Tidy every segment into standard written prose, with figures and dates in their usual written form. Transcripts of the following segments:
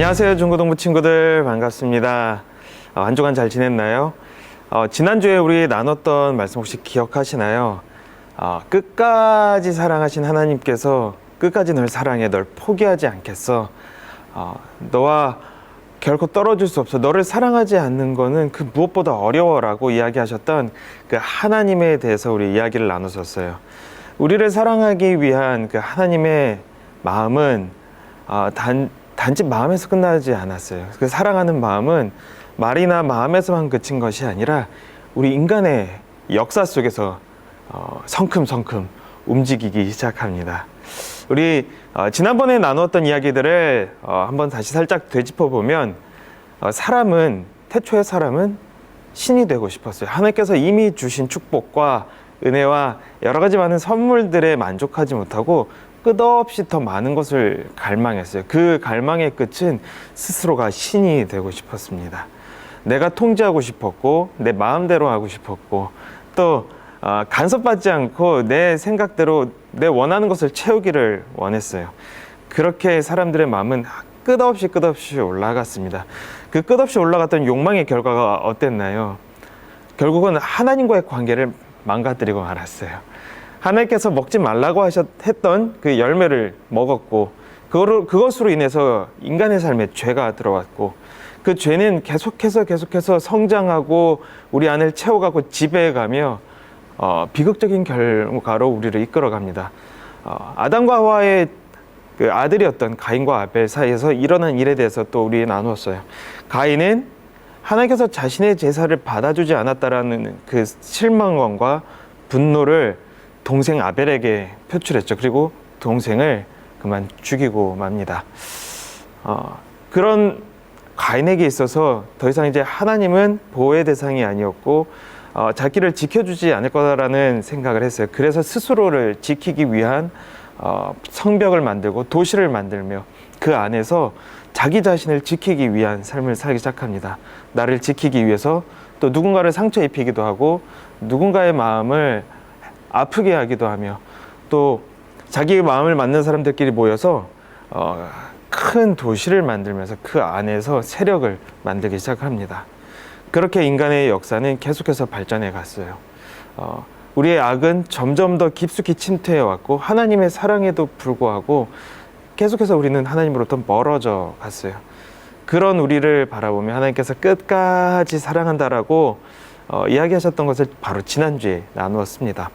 안녕하세요, 중고등부 친구들. 반갑습니다. 한 주간 잘 지냈나요? 지난주에 우리 나눴던 말씀 혹시 기억하시나요? 끝까지 사랑하신 하나님께서 끝까지 널 사랑해, 널 포기하지 않겠어. 너와 결코 떨어질 수 없어. 너를 사랑하지 않는 거는 그 무엇보다 어려워라고 이야기하셨던 그 하나님에 대해서 우리 이야기를 나눴었어요. 우리를 사랑하기 위한 그 하나님의 마음은 단지 마음에서 끝나지 않았어요. 그 사랑하는 마음은 말이나 마음에서만 그친 것이 아니라 우리 인간의 역사 속에서 성큼성큼 움직이기 시작합니다. 우리 지난번에 나누었던 이야기들을 한번 다시 살짝 되짚어 보면 태초의 사람은 신이 되고 싶었어요. 하나님께서 이미 주신 축복과 은혜와 여러 가지 많은 선물들에 만족하지 못하고 끝없이 더 많은 것을 갈망했어요. 그 갈망의 끝은 스스로가 신이 되고 싶었습니다. 내가 통제하고 싶었고, 내 마음대로 하고 싶었고, 또 간섭받지 않고 내 생각대로 내 원하는 것을 채우기를 원했어요. 그렇게 사람들의 마음은 끝없이 올라갔습니다. 그 끝없이 올라갔던 욕망의 결과가 어땠나요? 결국은 하나님과의 관계를 망가뜨리고 말았어요. 하나님께서 먹지 말라고 했던 그 열매를 먹었고, 그것으로 인해서 인간의 삶에 죄가 들어왔고, 그 죄는 계속해서 성장하고 우리 안을 채워가고 지배해가며 비극적인 결과로 우리를 이끌어갑니다. 아담과 하와의 그 아들이었던 가인과 아벨 사이에서 일어난 일에 대해서 또 우리 나누었어요. 가인은 하나님께서 자신의 제사를 받아주지 않았다라는 그 실망감과 분노를 동생 아벨에게 표출했죠. 그리고 동생을 그만 죽이고 맙니다. 그런 가인에게 있어서 더 이상 이제 하나님은 보호의 대상이 아니었고 자기를 지켜주지 않을 거라는 생각을 했어요. 그래서 스스로를 지키기 위한 성벽을 만들고 도시를 만들며 그 안에서 자기 자신을 지키기 위한 삶을 살기 시작합니다. 나를 지키기 위해서 또 누군가를 상처 입히기도 하고 누군가의 마음을 아프게 하기도 하며 또 자기의 마음을 맞는 사람들끼리 모여서 큰 도시를 만들면서 그 안에서 세력을 만들기 시작합니다. 그렇게 인간의 역사는 계속해서 발전해 갔어요. 우리의 악은 점점 더 깊숙이 침투해 왔고 하나님의 사랑에도 불구하고 계속해서 우리는 하나님으로부터 멀어져 갔어요. 그런 우리를 바라보며 하나님께서 끝까지 사랑한다라고 이야기하셨던 것을 바로 지난주에 나누었습니다.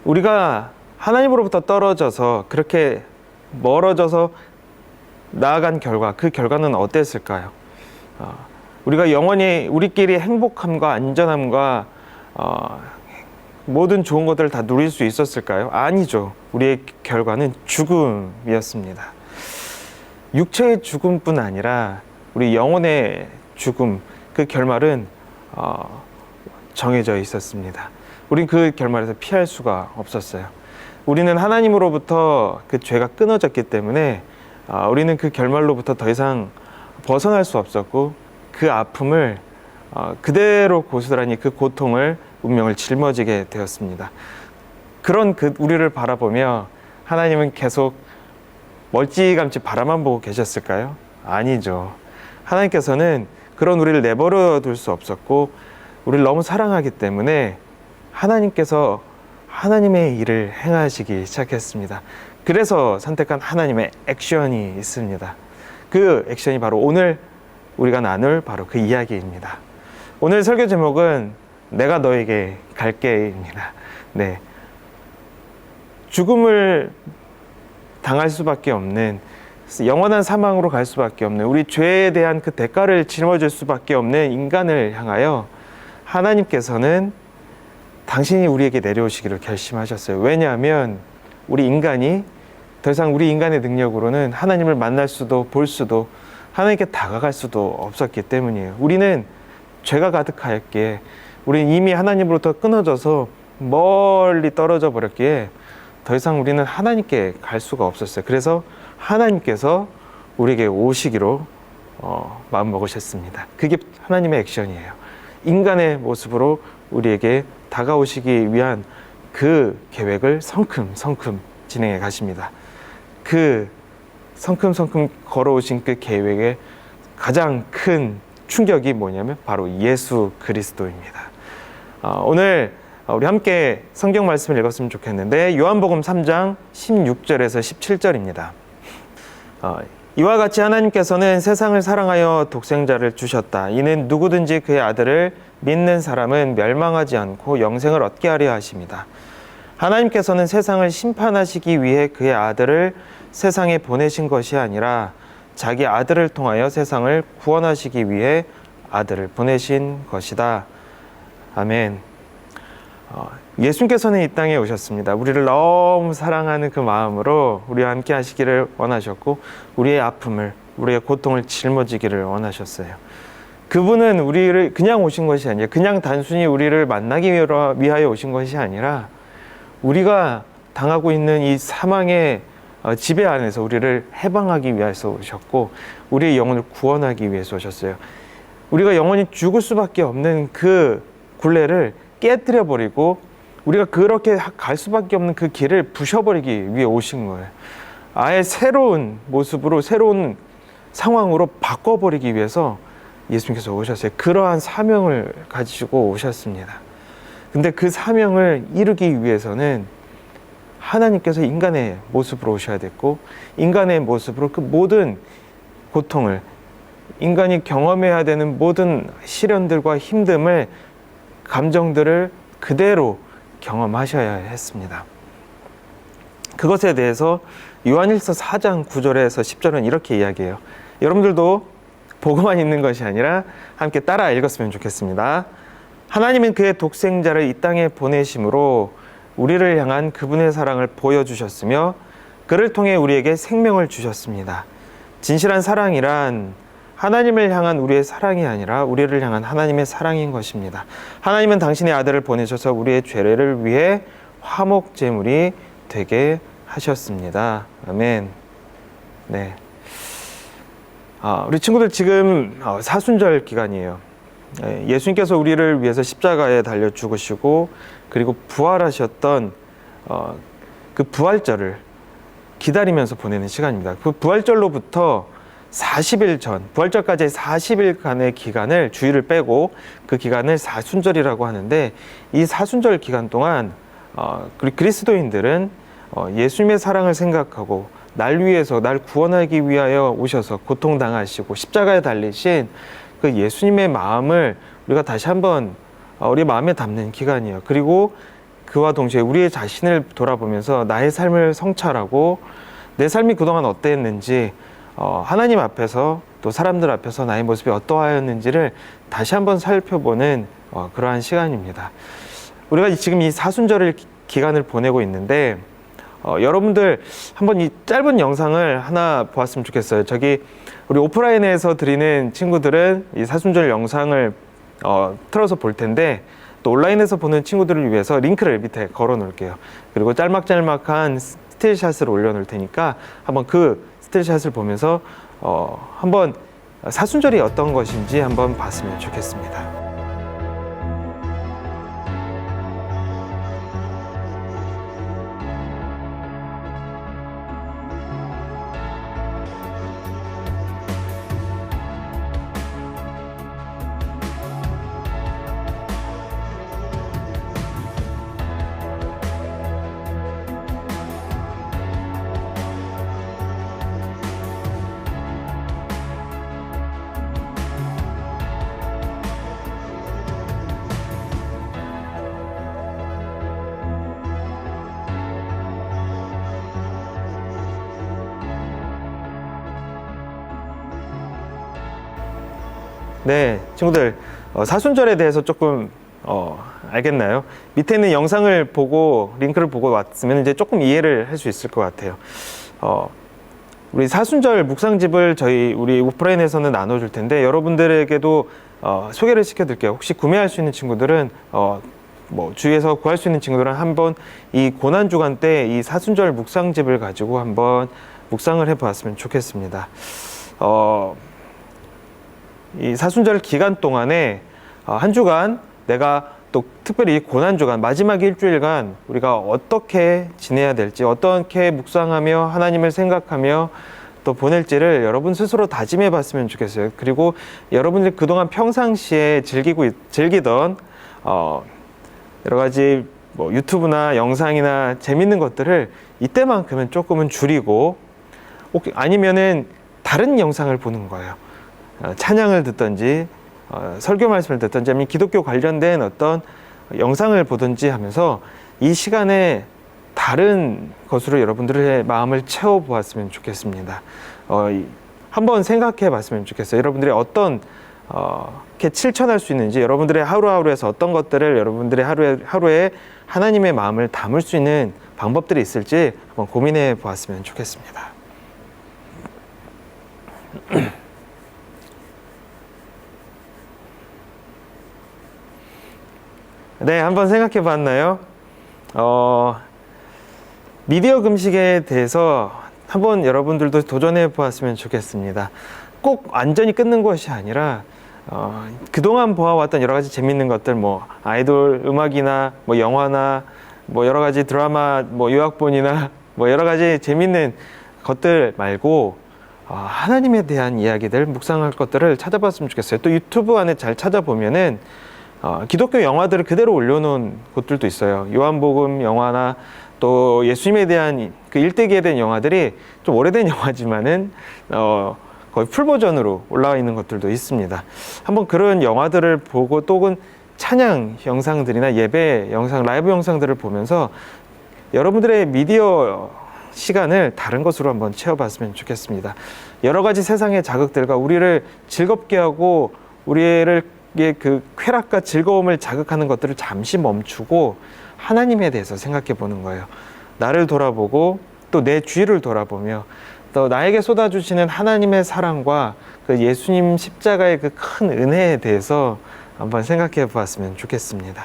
우리가 하나님으로부터 떨어져서 그렇게 멀어져서 나아간 결과, 그 결과는 어땠을까요? 우리가 영원히 우리끼리 행복함과 안전함과 모든 좋은 것들을 다 누릴 수 있었을까요? 아니죠. 우리의 결과는 죽음이었습니다. 육체의 죽음뿐 아니라 우리 영혼의 죽음, 그 결말은 정해져 있었습니다. 우린 그 결말에서 피할 수가 없었어요. 우리는 하나님으로부터 그 죄가 끊어졌기 때문에 우리는 그 결말로부터 더 이상 벗어날 수 없었고 그 아픔을 그대로 고스란히 그 고통을 운명을 짊어지게 되었습니다. 그런 우리를 바라보며 하나님은 계속 멀찌감치 바라만 보고 계셨을까요? 아니죠. 하나님께서는 그런 우리를 내버려 둘 수 없었고 우리를 너무 사랑하기 때문에 하나님께서 하나님의 일을 행하시기 시작했습니다. 그래서 선택한 하나님의 액션이 있습니다. 그 액션이 바로 오늘 우리가 나눌 바로 그 이야기입니다. 오늘 설교 제목은 내가 너에게 갈게입니다. 네. 죽음을 당할 수밖에 없는, 영원한 사망으로 갈 수밖에 없는, 우리 죄에 대한 그 대가를 짊어질 수밖에 없는 인간을 향하여 하나님께서는 당신이 우리에게 내려오시기를 결심하셨어요. 왜냐하면 우리 인간이 더 이상 우리 인간의 능력으로는 하나님을 만날 수도 볼 수도 하나님께 다가갈 수도 없었기 때문이에요. 우리는 죄가 가득하였기에 우리는 이미 하나님으로부터 끊어져서 멀리 떨어져 버렸기에 더 이상 우리는 하나님께 갈 수가 없었어요. 그래서 하나님께서 우리에게 오시기로 마음먹으셨습니다. 그게 하나님의 액션이에요. 인간의 모습으로 우리에게 다가오시기 위한 그 계획을 성큼성큼 진행해 가십니다. 그 성큼성큼 걸어오신 그 계획의 가장 큰 충격이 뭐냐면 바로 예수 그리스도입니다. 오늘 우리 함께 성경 말씀을 읽었으면 좋겠는데 요한복음 3장 16절에서 17절입니다. 이와 같이 하나님께서는 세상을 사랑하여 독생자를 주셨다. 이는 누구든지 그의 아들을 믿는 사람은 멸망하지 않고 영생을 얻게 하려 하심이다. 하나님께서는 세상을 심판하시기 위해 그의 아들을 세상에 보내신 것이 아니라 자기 아들을 통하여 세상을 구원하시기 위해 아들을 보내신 것이다. 아멘. 예수님께서는 이 땅에 오셨습니다. 우리를 너무 사랑하는 그 마음으로 우리와 함께 하시기를 원하셨고 우리의 아픔을, 우리의 고통을 짊어지기를 원하셨어요. 그분은 우리를 그냥 오신 것이 아니라 그냥 단순히 우리를 만나기 위하여 오신 것이 아니라 우리가 당하고 있는 이 사망의 지배 안에서 우리를 해방하기 위해서 오셨고 우리의 영혼을 구원하기 위해서 오셨어요. 우리가 영원히 죽을 수밖에 없는 그 굴레를 깨뜨려 버리고 우리가 그렇게 갈 수밖에 없는 그 길을 부셔버리기 위해 오신 거예요. 아예 새로운 모습으로, 새로운 상황으로 바꿔버리기 위해서 예수님께서 오셨어요. 그러한 사명을 가지고 오셨습니다. 근데 그 사명을 이루기 위해서는 하나님께서 인간의 모습으로 오셔야 됐고 인간의 모습으로 그 모든 고통을, 인간이 경험해야 되는 모든 시련들과 힘듦을, 감정들을 그대로 경험하셔야 했습니다. 그것에 대해서 요한일서 4장 9절에서 10절은 이렇게 이야기해요. 여러분들도 보고만 있는 것이 아니라 함께 따라 읽었으면 좋겠습니다. 하나님은 그의 독생자를 이 땅에 보내심으로 우리를 향한 그분의 사랑을 보여주셨으며 그를 통해 우리에게 생명을 주셨습니다. 진실한 사랑이란 하나님을 향한 우리의 사랑이 아니라 우리를 향한 하나님의 사랑인 것입니다. 하나님은 당신의 아들을 보내셔서 우리의 죄를 위해 화목 제물이 되게 하셨습니다. 아멘. 네. 우리 친구들 지금 사순절 기간이에요. 예수님께서 우리를 위해서 십자가에 달려 죽으시고 그리고 부활하셨던 그 부활절을 기다리면서 보내는 시간입니다. 그 부활절로부터 40일 전, 부활절까지의 40일간의 기간을, 주일을 빼고 그 기간을 사순절이라고 하는데 이 사순절 기간 동안 그리스도인들은 예수님의 사랑을 생각하고 날 위해서, 날 구원하기 위하여 오셔서 고통당하시고 십자가에 달리신 그 예수님의 마음을 우리가 다시 한번 우리 마음에 담는 기간이에요. 그리고 그와 동시에 우리의 자신을 돌아보면서 나의 삶을 성찰하고 내 삶이 그동안 어땠는지 하나님 앞에서 또 사람들 앞에서 나의 모습이 어떠하였는지를 다시 한번 살펴보는 그러한 시간입니다. 우리가 지금 이 사순절 기간을 보내고 있는데 여러분들 한번 이 짧은 영상을 하나 보았으면 좋겠어요. 저기 우리 오프라인에서 드리는 친구들은 이 사순절 영상을 틀어서 볼 텐데 또 온라인에서 보는 친구들을 위해서 링크를 밑에 걸어 놓을게요. 그리고 짤막짤막한 스틸샷을 올려 놓을 테니까 한번 그 스틸샷을 보면서 한번 사순절이 어떤 것인지 한번 봤으면 좋겠습니다. 네, 친구들 사순절에 대해서 조금 알겠나요? 밑에 있는 영상을 보고 링크를 보고 왔으면 이제 조금 이해를 할 수 있을 것 같아요. 우리 사순절 묵상집을 우리 오프라인에서는 나눠줄 텐데 여러분들에게도 소개를 시켜드릴게요. 혹시 구매할 수 있는 친구들은 주위에서 구할 수 있는 친구들은 한번 이 고난주간 때 이 사순절 묵상집을 가지고 한번 묵상을 해보았으면 좋겠습니다. 이 사순절 기간 동안에 한 주간 내가 또 특별히 이 고난주간 마지막 일주일간 우리가 어떻게 지내야 될지, 어떻게 묵상하며 하나님을 생각하며 또 보낼지를 여러분 스스로 다짐해 봤으면 좋겠어요. 그리고 여러분들이 그동안 평상시에 즐기던 여러 가지 뭐 유튜브나 영상이나 재밌는 것들을 이때만큼은 조금은 줄이고, 아니면은 다른 영상을 보는 거예요. 찬양을 듣든지 설교 말씀을 듣든지 아니면 기독교 관련된 어떤 영상을 보든지 하면서 이 시간에 다른 것으로 여러분들의 마음을 채워보았으면 좋겠습니다. 한번 생각해 봤으면 좋겠어요. 여러분들이 어떤 이렇게 실천할 수 있는지, 여러분들의 하루하루에서 어떤 것들을 여러분들의 하루에 하나님의 마음을 담을 수 있는 방법들이 있을지 한번 고민해 보았으면 좋겠습니다. 네, 한번 생각해 봤나요? 미디어 금식에 대해서 한번 여러분들도 도전해 보았으면 좋겠습니다. 꼭 완전히 끊는 것이 아니라 그동안 보아왔던 여러 가지 재밌는 것들, 뭐 아이돌 음악이나 뭐 영화나 뭐 여러 가지 드라마, 뭐 유학본이나 뭐 여러 가지 재밌는 것들 말고 하나님에 대한 이야기들, 묵상할 것들을 찾아봤으면 좋겠어요. 또 유튜브 안에 잘 찾아보면은 기독교 영화들을 그대로 올려놓은 곳들도 있어요. 요한복음 영화나 또 예수님에 대한 그 일대기에 대한 영화들이 좀 오래된 영화지만은 거의 풀 버전으로 올라와 있는 것들도 있습니다. 한번 그런 영화들을 보고 또는 찬양 영상들이나 예배 영상, 라이브 영상들을 보면서 여러분들의 미디어 시간을 다른 것으로 한번 채워봤으면 좋겠습니다. 여러 가지 세상의 자극들과 우리를 즐겁게 하고 우리의 그 쾌락과 즐거움을 자극하는 것들을 잠시 멈추고 하나님에 대해서 생각해 보는 거예요. 나를 돌아보고 또 내 주위를 돌아보며 또 나에게 쏟아주시는 하나님의 사랑과 그 예수님 십자가의 그 큰 은혜에 대해서 한번 생각해 보았으면 좋겠습니다.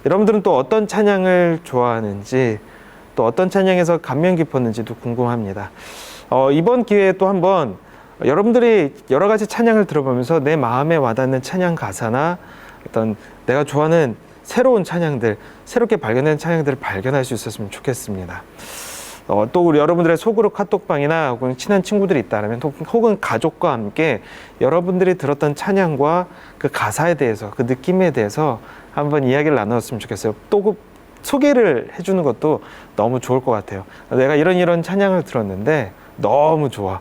여러분들은 또 어떤 찬양을 좋아하는지, 또 어떤 찬양에서 감명 깊었는지도 궁금합니다. 이번 기회에 또 한번 여러분들이 여러 가지 찬양을 들어보면서 내 마음에 와닿는 찬양 가사나 어떤 내가 좋아하는 새로운 찬양들, 새롭게 발견된 찬양들을 발견할 수 있었으면 좋겠습니다. 또 우리 여러분들의 소그룹 카톡방이나 혹은 친한 친구들이 있다면 혹은 가족과 함께 여러분들이 들었던 찬양과 그 가사에 대해서, 그 느낌에 대해서 한번 이야기를 나눴으면 좋겠어요. 또 그 소개를 해주는 것도 너무 좋을 것 같아요. 내가 이런 찬양을 들었는데 너무 좋아,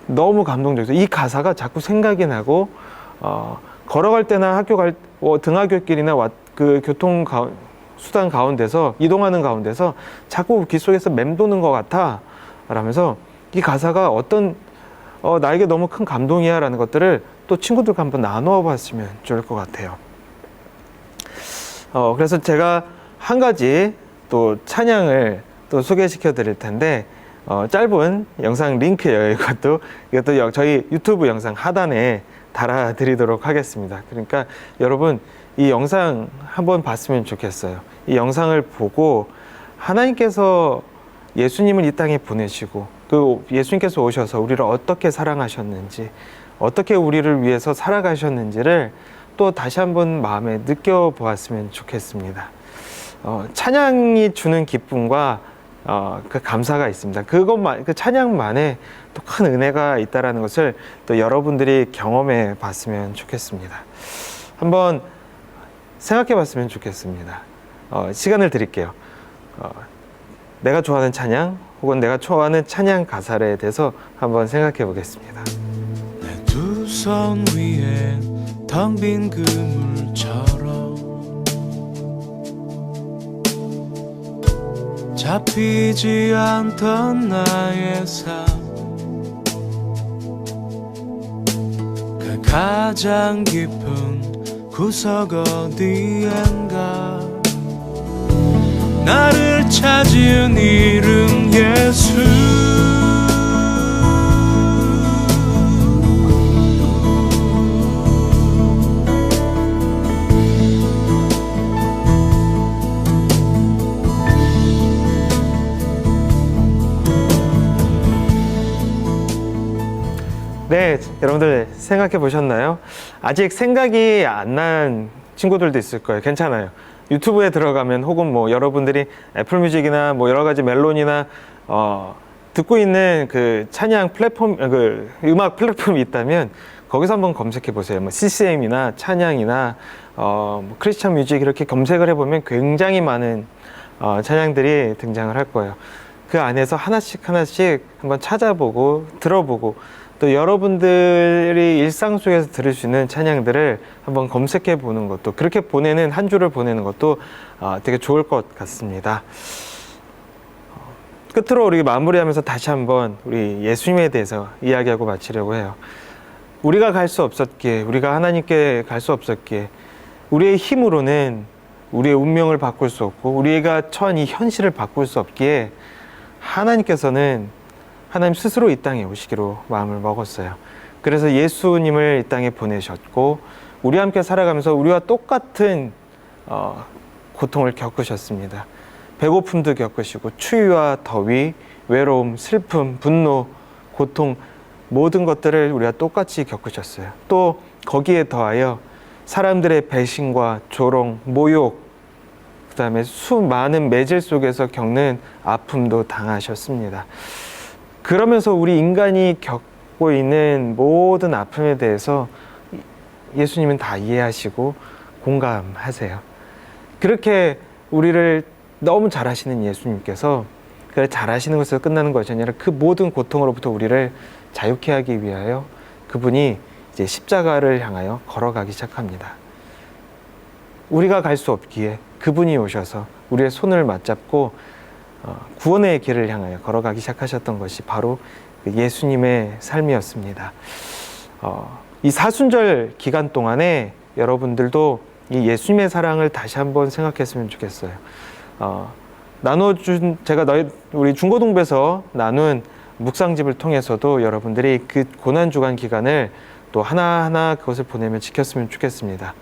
너무 감동적이어서 이 가사가 자꾸 생각이 나고 걸어갈 때나 학교 등하굣길이나 그 수단 가운데서 이동하는 가운데서 자꾸 귀 속에서 맴도는 것 같아 라면서 이 가사가 어떤 나에게 너무 큰 감동이야 라는 것들을 또 친구들과 한번 나누어 봤으면 좋을 것 같아요. 그래서 제가 한 가지 또 찬양을 또 소개시켜 드릴 텐데 짧은 영상 링크예요. 이것도 저희 유튜브 영상 하단에 달아 드리도록 하겠습니다. 그러니까 여러분 이 영상 한번 봤으면 좋겠어요. 이 영상을 보고 하나님께서 예수님을 이 땅에 보내시고 그 예수님께서 오셔서 우리를 어떻게 사랑하셨는지, 어떻게 우리를 위해서 살아가셨는지를 또 다시 한번 마음에 느껴보았으면 좋겠습니다. 찬양이 주는 기쁨과 그 감사가 있습니다. 그 찬양만에 또 큰 은혜가 있다라는 것을 또 여러분들이 경험해 봤으면 좋겠습니다. 한번 생각해 봤으면 좋겠습니다. 시간을 드릴게요. 내가 좋아하는 찬양 혹은 내가 좋아하는 찬양 가사에 대해서 한번 생각해 보겠습니다. 내 두 손 위에 텅 빈 그물처럼 잡히지 않던 나의 삶, 그 가장 깊은 구석 어디엔가 나를 찾은 이름 예수. 네, 여러분들 생각해 보셨나요? 아직 생각이 안 난 친구들도 있을 거예요. 괜찮아요. 유튜브에 들어가면 혹은 뭐 여러분들이 애플뮤직이나 뭐 여러 가지 멜론이나 듣고 있는 그 찬양 플랫폼, 그 음악 플랫폼이 있다면 거기서 한번 검색해 보세요. 뭐 CCM이나 찬양이나 뭐 크리스천 뮤직 이렇게 검색을 해보면 굉장히 많은 찬양들이 등장을 할 거예요. 그 안에서 하나씩 한번 찾아보고 들어보고 또 여러분들이 일상 속에서 들을 수 있는 찬양들을 한번 검색해 보는 것도, 그렇게 보내는 한 주를 보내는 것도 되게 좋을 것 같습니다. 끝으로 우리 마무리하면서 다시 한번 우리 예수님에 대해서 이야기하고 마치려고 해요. 우리가 갈 수 없었기에, 우리가 하나님께 갈 수 없었기에, 우리의 힘으로는 우리의 운명을 바꿀 수 없고 우리가 처한 이 현실을 바꿀 수 없기에 하나님께서는 하나님 스스로 이 땅에 오시기로 마음을 먹었어요. 그래서 예수님을 이 땅에 보내셨고 우리와 함께 살아가면서 우리와 똑같은 고통을 겪으셨습니다. 배고픔도 겪으시고 추위와 더위, 외로움, 슬픔, 분노, 고통, 모든 것들을 우리가 똑같이 겪으셨어요. 또 거기에 더하여 사람들의 배신과 조롱, 모욕, 그 다음에 수많은 매질 속에서 겪는 아픔도 당하셨습니다. 그러면서 우리 인간이 겪고 있는 모든 아픔에 대해서 예수님은 다 이해하시고 공감하세요. 그렇게 우리를 너무 잘 아시는 예수님께서 잘 아시는 것에서 끝나는 것이 아니라 그 모든 고통으로부터 우리를 자유케 하기 위하여 그분이 이제 십자가를 향하여 걸어가기 시작합니다. 우리가 갈 수 없기에 그분이 오셔서 우리의 손을 맞잡고 구원의 길을 향하여 걸어가기 시작하셨던 것이 바로 예수님의 삶이었습니다. 이 사순절 기간 동안에 여러분들도 이 예수님의 사랑을 다시 한번 생각했으면 좋겠어요. 나눠준, 제가 우리 중고등부에서 나눈 묵상집을 통해서도 여러분들이 그 고난주간 기간을 또 하나하나 그것을 보내며 지켰으면 좋겠습니다.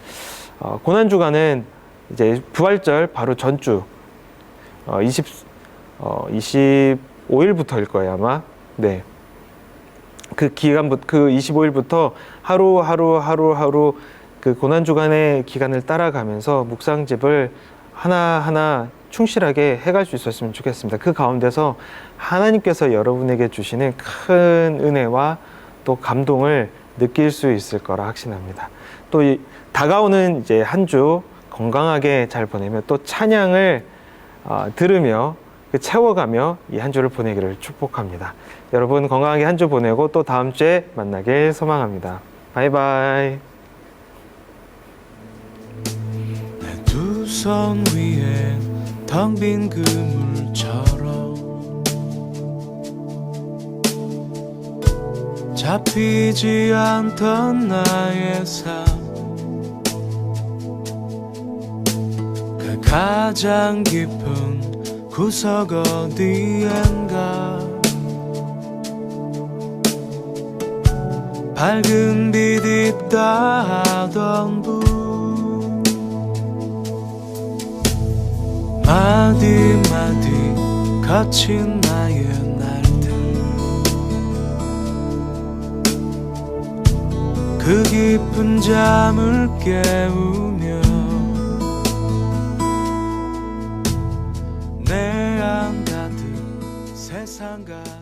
고난주간은 이제 부활절 바로 전주 25일부터일 거예요, 아마. 네. 그 기간부터, 그 25일부터 하루 그 고난주간의 기간을 따라가면서 묵상집을 하나하나 충실하게 해갈 수 있었으면 좋겠습니다. 그 가운데서 하나님께서 여러분에게 주시는 큰 은혜와 또 감동을 느낄 수 있을 거라 확신합니다. 또 다가오는 이제 한 주 건강하게 잘 보내며 또 찬양을 들으며 채워가며 이 한 주를 보내기를 축복합니다. 여러분 건강하게 한 주 보내고 또 다음 주에 만나길 소망합니다. 바이바이. 내 두 손 위에 텅 빈 그물처럼 잡히지 않던 나의 삶, 그 가장 깊은 구석 어디엔가 밝은 빛 있다 하던 분, 마디마디 거친 나의 날들, 그 깊은 잠을 깨우며 내 안 가득 세상 같은